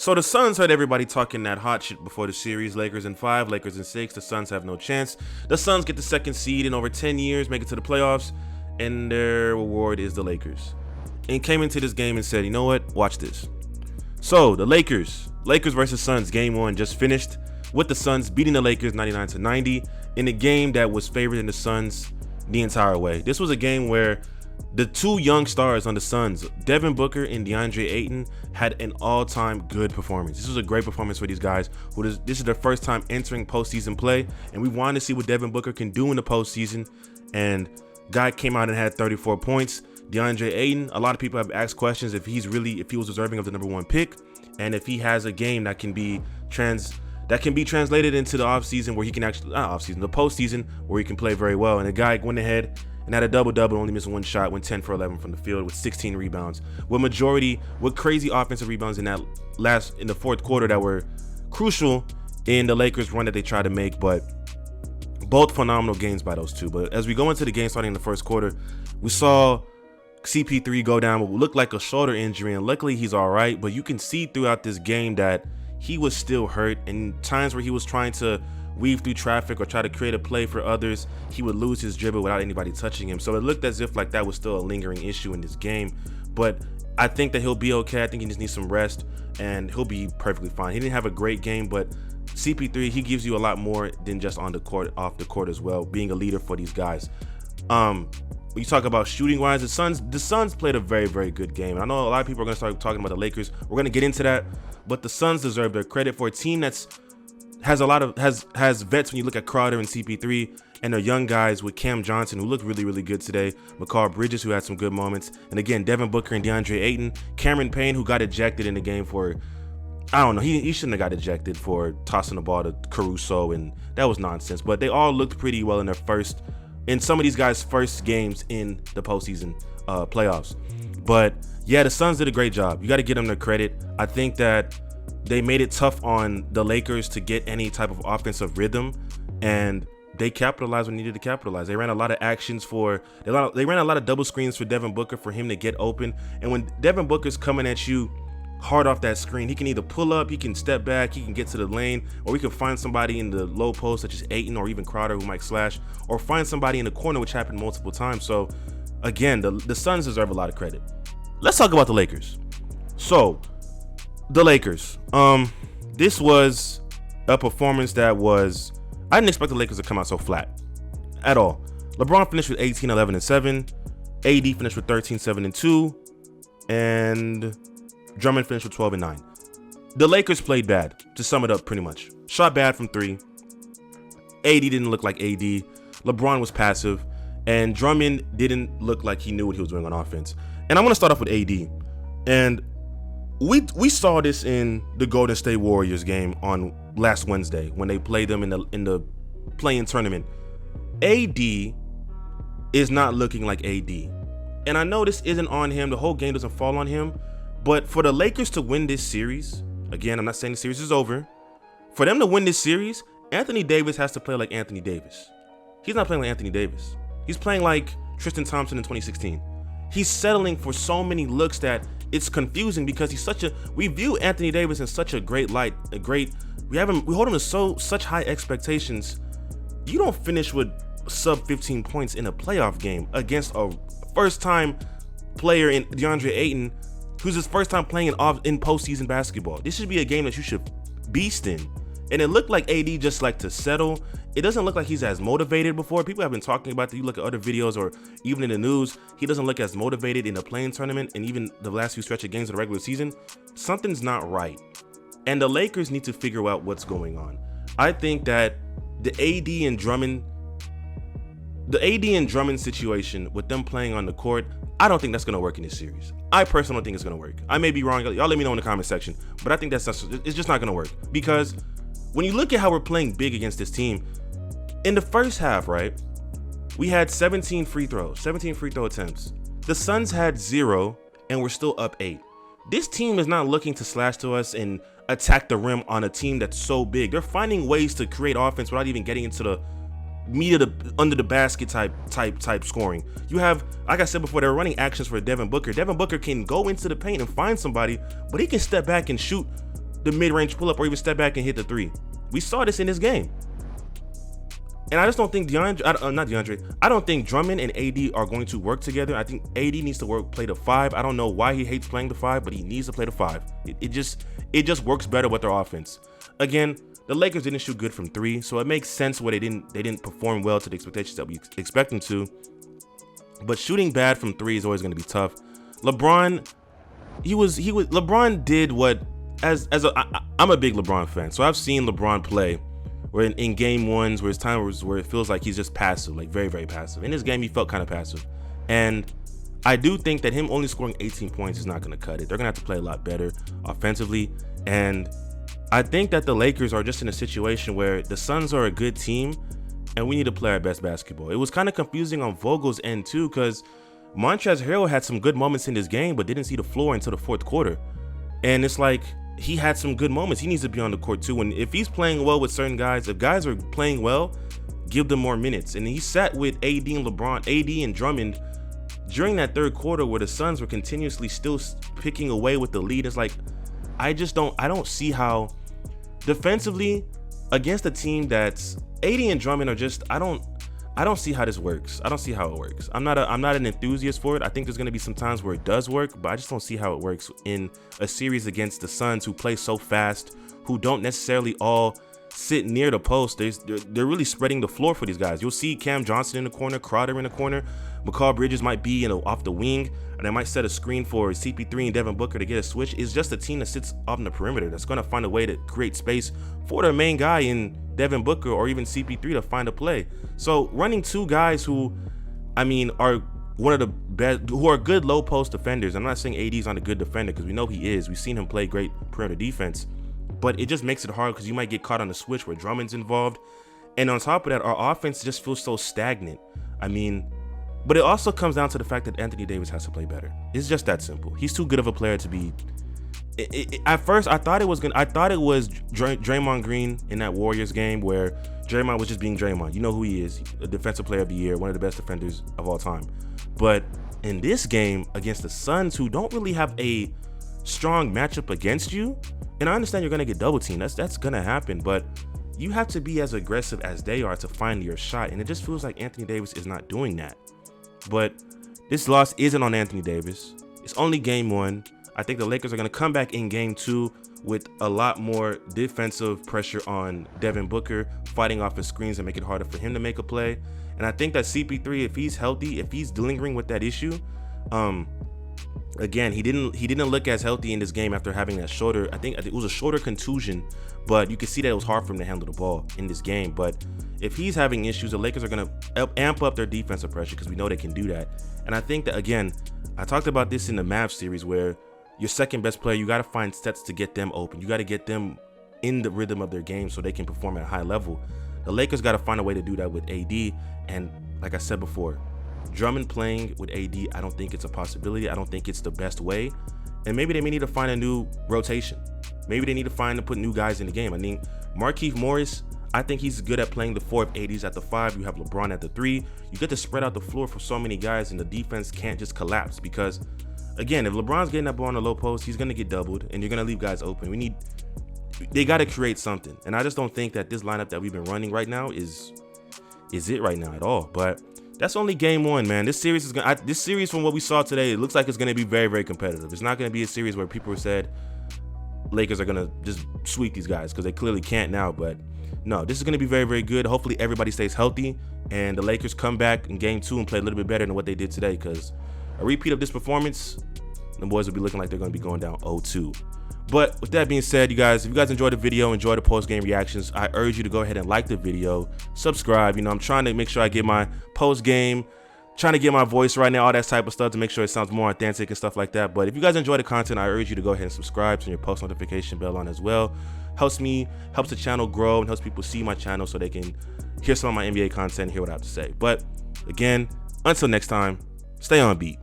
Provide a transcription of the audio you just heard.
So the Suns heard everybody talking that hot shit before the series. Lakers in 5, Lakers in 6. The Suns have no chance. The Suns get the second seed in over 10 years, make it to the playoffs, and their reward is the Lakers. And came into this game and said, you know what? Watch this. So the Lakers versus Suns game 1 just finished with the Suns beating the Lakers 99-90 in a game that was favored in the Suns the entire way. This was a game where the two young stars on the Suns, Devin Booker and DeAndre Ayton, had an all-time good performance. This was a great performance for these guys. This is their first time entering postseason play, and we wanted to see what Devin Booker can do in the postseason. And guy came out and had 34 points. DeAndre Ayton, a lot of people have asked questions if he was deserving of the #1 pick, and if he has a game that can be translated into the offseason where he can actually the postseason where he can play very well. And the guy went ahead and had a double-double, only missed one shot, went 10 for 11 from the field with 16 rebounds. With crazy offensive rebounds in the fourth quarter that were crucial in the Lakers run that they tried to make, but both phenomenal games by those two. But as we go into the game starting in the first quarter, we saw CP3 go down with what looked like a shoulder injury, and luckily he's all right, but you can see throughout this game that he was still hurt, and times where he was trying to weave through traffic or try to create a play for others, he would lose his dribble without anybody touching him. So it looked as if like that was still a lingering issue in this game, but I think that he'll be okay. I think he just needs some rest and he'll be perfectly fine. He didn't have a great game, but CP3, he gives you a lot more than just on the court, off the court as well, being a leader for these guys. When you talk about shooting wise, the Suns played a very, very good game. And I know a lot of people are going to start talking about the Lakers. We're going to get into that, but the Suns deserve their credit for a team that's has vets when you look at Crowder and CP3, and their young guys with Cam Johnson, who looked really, really good today, Mikal Bridges, who had some good moments, and again, Devin Booker and DeAndre Ayton, Cameron Payne, who got ejected in the game for, I don't know, he shouldn't have got ejected for tossing the ball to Caruso, and that was nonsense, but they all looked pretty well in some of these guys' first games in the postseason playoffs. But yeah, the Suns did a great job. You got to give them their credit. I think that they made it tough on the Lakers to get any type of offensive rhythm, and they capitalized when needed to capitalize. They ran a lot of actions they ran a lot of double screens for Devin Booker for him to get open. And when Devin Booker's coming at you hard off that screen, he can either pull up, he can step back, he can get to the lane, or we can find somebody in the low post such as Ayton or even Crowder who might slash, or find somebody in the corner, which happened multiple times. So again, the Suns deserve a lot of credit. Let's talk about the Lakers. So the Lakers, this was a performance that I didn't expect the Lakers to come out so flat at all. LeBron finished with 18, 11, and 7. AD finished with 13, 7, and 2. And Drummond finished with 12 and 9. The Lakers played bad, to sum it up pretty much. Shot bad from 3. AD didn't look like AD. LeBron was passive. And Drummond didn't look like he knew what he was doing on offense. And I want to start off with AD. And we saw this in the Golden State Warriors game on last Wednesday when they played them in the play-in tournament. AD is not looking like AD. And I know this isn't on him. The whole game doesn't fall on him. But for the Lakers to win this series, again, I'm not saying the series is over. For them to win this series, Anthony Davis has to play like Anthony Davis. He's not playing like Anthony Davis. He's playing like Tristan Thompson in 2016. He's settling for so many looks that it's confusing because we view Anthony Davis in such a great light, we hold him to such high expectations. You don't finish with sub 15 points in a playoff game against a first-time player in DeAndre Ayton, who's his first time playing in postseason basketball. This should be a game that you should beast in. And it looked like AD just like to settle. It doesn't look like he's as motivated before. People have been talking about that. You look at other videos or even in the news, he doesn't look as motivated in the play-in tournament and even the last few stretch of games of the regular season. Something's not right. And the Lakers need to figure out what's going on. I think that the AD and Drummond situation with them playing on the court, I don't think that's going to work in this series. I personally don't think it's going to work. I may be wrong. Y'all let me know in the comment section. But I think it's just not going to work. Because when you look at how we're playing big against this team, in the first half, right, we had 17 free throw attempts. The Suns had 0, and we're still up 8. This team is not looking to slash to us and attack the rim on a team that's so big. They're finding ways to create offense without even getting into the meat of the under the basket type scoring. You have, like I said before, they're running actions for Devin Booker. Devin Booker can go into the paint and find somebody, but he can step back and shoot the mid-range pull-up or even step back and hit the three. We saw this in this game. And I just don't think I don't think Drummond and AD are going to work together. I think AD needs to play the 5. I don't know why he hates playing the 5, but he needs to play the 5. It just works better with their offense. Again, the Lakers didn't shoot good from 3, so it makes sense why they didn't perform well to the expectations that we expect them to. But shooting bad from 3 is always going to be tough. LeBron, LeBron did what I'm a big LeBron fan, so I've seen LeBron play where in game ones where it feels like he's just passive, like very, very passive. In this game, he felt kind of passive. And I do think that him only scoring 18 points is not going to cut it. They're going to have to play a lot better offensively. And I think that the Lakers are just in a situation where the Suns are a good team and we need to play our best basketball. It was kind of confusing on Vogel's end too, because Montrezl Harrell had some good moments in this game, but didn't see the floor until the fourth quarter. And it's like, he had some good moments. He needs to be on the court too. And if he's playing well with certain guys, if guys are playing well, give them more minutes. And he sat with AD and LeBron, AD and Drummond during that third quarter where the Suns were continuously still picking away with the lead. It's like, I don't see how defensively against a team that's AD and Drummond are just, I don't see how this works. I don't see how it works. I'm not an enthusiast for it. I think there's going to be some times where it does work, but I just don't see how it works in a series against the Suns, who play so fast, who don't necessarily all sit near the post. They're really spreading the floor for these guys. You'll see Cam Johnson in the corner, Crowder in the corner, McCall Bridges might be off the wing, and they might set a screen for CP3 and Devin Booker to get a switch. It's just a team that sits on the perimeter that's going to find a way to create space for their main guy in Devin Booker or even CP3 to find a play. So running two guys who, are one of the best, who are good low post defenders. I'm not saying AD's not a good defender, because we know he is. We've seen him play great perimeter defense, but it just makes it hard because you might get caught on the switch where Drummond's involved. And on top of that, our offense just feels so stagnant. But it also comes down to the fact that Anthony Davis has to play better. It's just that simple. He's too good of a player to be. At first, I thought it was Draymond Green in that Warriors game where Draymond was just being Draymond. You know who he is, a defensive player of the year, one of the best defenders of all time. But in this game against the Suns, who don't really have a strong matchup against you, and I understand you're going to get double teamed. That's going to happen, but you have to be as aggressive as they are to find your shot, and it just feels like Anthony Davis is not doing that. But this loss isn't on Anthony Davis. It's only game 1. I think the Lakers are going to come back in game 2 with a lot more defensive pressure on Devin Booker, fighting off his screens and make it harder for him to make a play. And I think that CP3, if he's healthy, if he's lingering with that issue, again, he didn't look as healthy in this game after having that shoulder. I think it was a shoulder contusion, but you can see that it was hard for him to handle the ball in this game. But if he's having issues, the Lakers are going to amp up their defensive pressure, because we know they can do that. And I think that, again, I talked about this in the Mavs series, where your second best player, you got to find sets to get them open. You got to get them in the rhythm of their game so they can perform at a high level. The Lakers got to find a way to do that with AD. And like I said before, Drummond playing with AD, I don't think it's a possibility. I don't think it's the best way. And maybe they may need to find a new rotation. Maybe they need to put new guys in the game. Markieff Morris, I think he's good at playing the 4 if AD's at the 5. You have LeBron at the 3. You get to spread out the floor for so many guys, and the defense can't just collapse, because again, if LeBron's getting that ball on the low post, he's going to get doubled, and you're going to leave guys open. They got to create something. And I just don't think that this lineup that we've been running right now is it right now at all. But that's only game 1, man. This series from what we saw today, it looks like it's going to be very, very competitive. It's not going to be a series where people said Lakers are going to just sweep these guys, because they clearly can't now. But no, this is going to be very, very good. Hopefully everybody stays healthy and the Lakers come back in game 2 and play a little bit better than what they did today, because a repeat of this performance, the boys will be looking like they're going to be going down 0-2. But with that being said, you guys, if you guys enjoyed the video, enjoy the post-game reactions, I urge you to go ahead and like the video, subscribe. I'm trying to make sure I get my post-game, trying to get my voice right now, all that type of stuff to make sure it sounds more authentic and stuff like that. But if you guys enjoy the content, I urge you to go ahead and subscribe, turn your post notification bell on as well. Helps the channel grow, and helps people see my channel so they can hear some of my NBA content and hear what I have to say. But again, until next time, stay on beat.